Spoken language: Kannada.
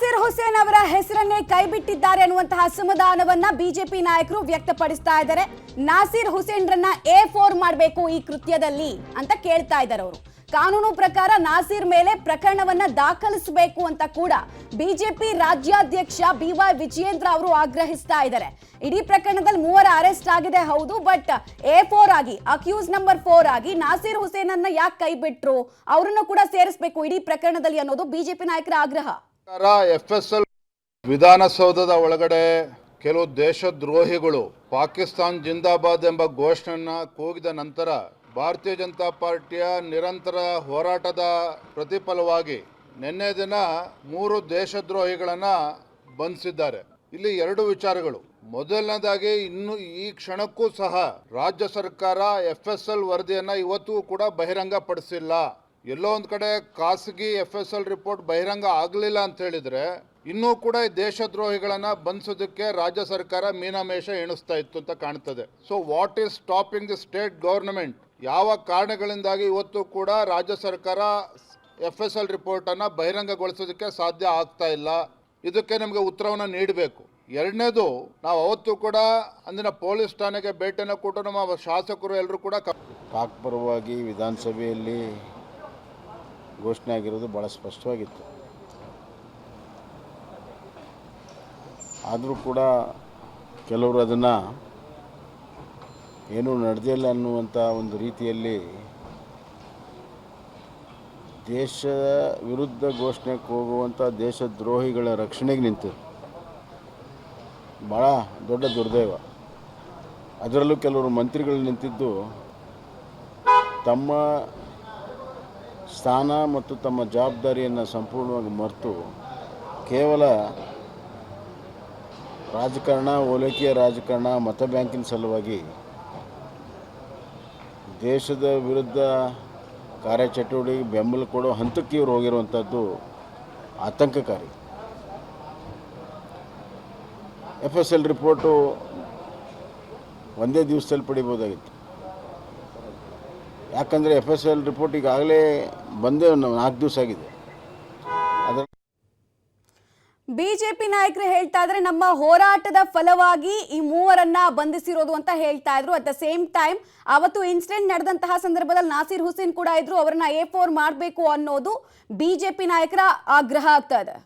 ನಾಸಿರ್ ಹುಸೇನ್ ಅವರ ಹೆಸರನ್ನೇ ಕೈಬಿಟ್ಟಿದ್ದಾರೆ ಅನ್ನುವಂತಹ ಅಸಮಾಧಾನವನ್ನ ಬಿಜೆಪಿ ನಾಯಕರು ವ್ಯಕ್ತಪಡಿಸ್ತಾ ಇದ್ದಾರೆ. ನಾಸಿರ್ ಹುಸೇನ್ರನ್ನ A4 ಮಾಡಬೇಕು ಈ ಕೃತ್ಯದಲ್ಲಿ ಅಂತ ಕೇಳ್ತಾ ಇದ್ದಾರೆ ಅವರು. ಕಾನೂನು ಪ್ರಕಾರ ನಾಸಿರ್ ಮೇಲೆ ಪ್ರಕರಣವನ್ನ ದಾಖಲಿಸಬೇಕು ಅಂತ ಕೂಡ ಬಿಜೆಪಿ ರಾಜ್ಯಾಧ್ಯಕ್ಷ BY ವಿಜಯೇಂದ್ರ ಅವರು ಆಗ್ರಹಿಸ್ತಾ ಇದ್ದಾರೆ. ಇಡೀ ಪ್ರಕರಣದಲ್ಲಿ 3 ಅರೆಸ್ಟ್ ಆಗಿದೆ ಹೌದು, ಬಟ್ A4 ಆಗಿ ಅಕ್ಯೂಸ್ ನಂಬರ್ 4 ಆಗಿ ನಾಸಿರ್ ಹುಸೇನ್ ಅನ್ನ ಯಾಕೆ ಕೈ ಬಿಟ್ರು, ಅವರನ್ನು ಕೂಡ ಸೇರಿಸಬೇಕು ಇಡೀ ಪ್ರಕರಣದಲ್ಲಿ ಅನ್ನೋದು ಬಿಜೆಪಿ ನಾಯಕರ ಆಗ್ರಹ. FSL ವಿಧಾನಸೌಧದ ಒಳಗಡೆ ಕೆಲವು ದೇಶದ್ರೋಹಿಗಳು ಪಾಕಿಸ್ತಾನ್ ಜಿಂದಾಬಾದ್ ಎಂಬ ಘೋಷಣೆಯನ್ನ ಕೂಗಿದ ನಂತರ ಭಾರತೀಯ ಜನತಾ ಪಾರ್ಟಿಯ ನಿರಂತರ ಹೋರಾಟದ ಪ್ರತಿಫಲವಾಗಿ ನಿನ್ನೆ ದಿನ 3 ದೇಶದ್ರೋಹಿಗಳನ್ನ ಬಂಧಿಸಿದ್ದಾರೆ. ಇಲ್ಲಿ 2 ವಿಚಾರಗಳು. ಮೊದಲನೇದಾಗಿ ಇನ್ನು ಈ ಕ್ಷಣಕ್ಕೂ ಸಹ ರಾಜ್ಯ ಸರ್ಕಾರ FSL ವರದಿಯನ್ನ ಇವತ್ತು ಕೂಡ ಬಹಿರಂಗ ಪಡಿಸಿಲ್ಲ. ಎಲ್ಲೋ ಒಂದು ಕಡೆ ಖಾಸಗಿ FSL ರಿಪೋರ್ಟ್ ಬಹಿರಂಗ ಆಗಲಿಲ್ಲ ಅಂತ ಹೇಳಿದ್ರೆ ಇನ್ನೂ ಕೂಡ ಈ ದೇಶದ್ರೋಹಿಗಳನ್ನ ಬಂಧಿಸೋದಕ್ಕೆ ರಾಜ್ಯ ಸರ್ಕಾರ ಮೀನಾಮೇಷ ಎಣಿಸ್ತಾ ಇತ್ತು ಅಂತ ಕಾಣ್ತದೆ. So what is stopping the state government? ಯಾವ ಕಾರಣಗಳಿಂದಾಗಿ ಇವತ್ತು ಕೂಡ ರಾಜ್ಯ ಸರ್ಕಾರ FSL ರಿಪೋರ್ಟ್ ಅನ್ನ ಬಹಿರಂಗಗೊಳಿಸೋದಕ್ಕೆ ಸಾಧ್ಯ ಆಗ್ತಾ ಇಲ್ಲ? ಇದಕ್ಕೆ ನಮಗೆ ಉತ್ತರವನ್ನು ನೀಡಬೇಕು. ಎರಡನೇದು, ನಾವು ಅವತ್ತು ಕೂಡ ಅಂದಿನ ಪೊಲೀಸ್ ಠಾಣೆಗೆ ಭೇಟಿಯನ್ನು ಕೊಟ್ಟು ನಮ್ಮ ಶಾಸಕರು ಎಲ್ಲರೂ ಕೂಡ ಪಾಕ್ ಪರವಾಗಿ ವಿಧಾನಸಭೆಯಲ್ಲಿ ಘೋಷಣೆ ಆಗಿರೋದು ಭಾಳ ಸ್ಪಷ್ಟವಾಗಿತ್ತು. ಆದರೂ ಕೂಡ ಕೆಲವರು ಅದನ್ನು ಏನೂ ನಡೆದಿಲ್ಲ ಅನ್ನುವಂಥ ಒಂದು ರೀತಿಯಲ್ಲಿ ದೇಶದ ವಿರುದ್ಧ ಘೋಷಣೆಗೆ ಹೋಗುವಂಥ ದೇಶದ್ರೋಹಿಗಳ ರಕ್ಷಣೆಗೆ ನಿಂತರು. ಭಾಳ ದೊಡ್ಡ ದುರ್ದೈವ. ಅದರಲ್ಲೂ ಕೆಲವರು ಮಂತ್ರಿಗಳು ನಿಂತಿದ್ದು ತಮ್ಮ ಸ್ಥಾನ ಮತ್ತು ತಮ್ಮ ಜವಾಬ್ದಾರಿಯನ್ನು ಸಂಪೂರ್ಣವಾಗಿ ಮರೆತು ಕೇವಲ ರಾಜಕಾರಣ, ಓಲೈಕೆಯ ರಾಜಕಾರಣ, ಮತ ಬ್ಯಾಂಕಿನ ಸಲುವಾಗಿ ದೇಶದ ವಿರುದ್ಧ ಕಾರ್ಯಚಟುವಟಿಕೆ ಬೆಂಬಲ ಕೊಡೋ ಹಂತಕ್ಕೆ ಇವರು ಹೋಗಿರುವಂಥದ್ದು ಆತಂಕಕಾರಿ. FSL ರಿಪೋರ್ಟು ಒಂದೇ ದಿವಸದಲ್ಲಿ ಪಡಿಬೋದಾಗಿತ್ತು. ಯಾಕಂದರೆ FSL ರಿಪೋರ್ಟ್ ಈಗಾಗಲೇ ಬಂದೇ 4 ದಿವಸ ಆಗಿದೆ. ಬಿಜೆಪಿ ನಾಯಕರು ಹೇಳ್ತಾ ಇದ್ರೆ ನಮ್ಮ ಹೋರಾಟದ ಫಲವಾಗಿ ಈ 3ರನ್ನ ಬಂಧಿಸಿರೋದು ಅಂತ ಹೇಳ್ತಾ ಇದ್ರು. ಅಟ್ ದ ಸೇಮ್ ಟೈಮ್ ಅವತ್ತು ಇನ್ಸಿಡೆಂಟ್ ನಡೆದಂತಹ ಸಂದರ್ಭದಲ್ಲಿ ನಾಸಿರ್ ಹುಸೇನ್ ಕೂಡ ಇದ್ರು, ಅವರನ್ನ A4 ಮಾಡಬೇಕು ಅನ್ನೋದು ಬಿಜೆಪಿ ನಾಯಕರ ಆಗ್ರಹ ಆಗ್ತಾ ಇದೆ.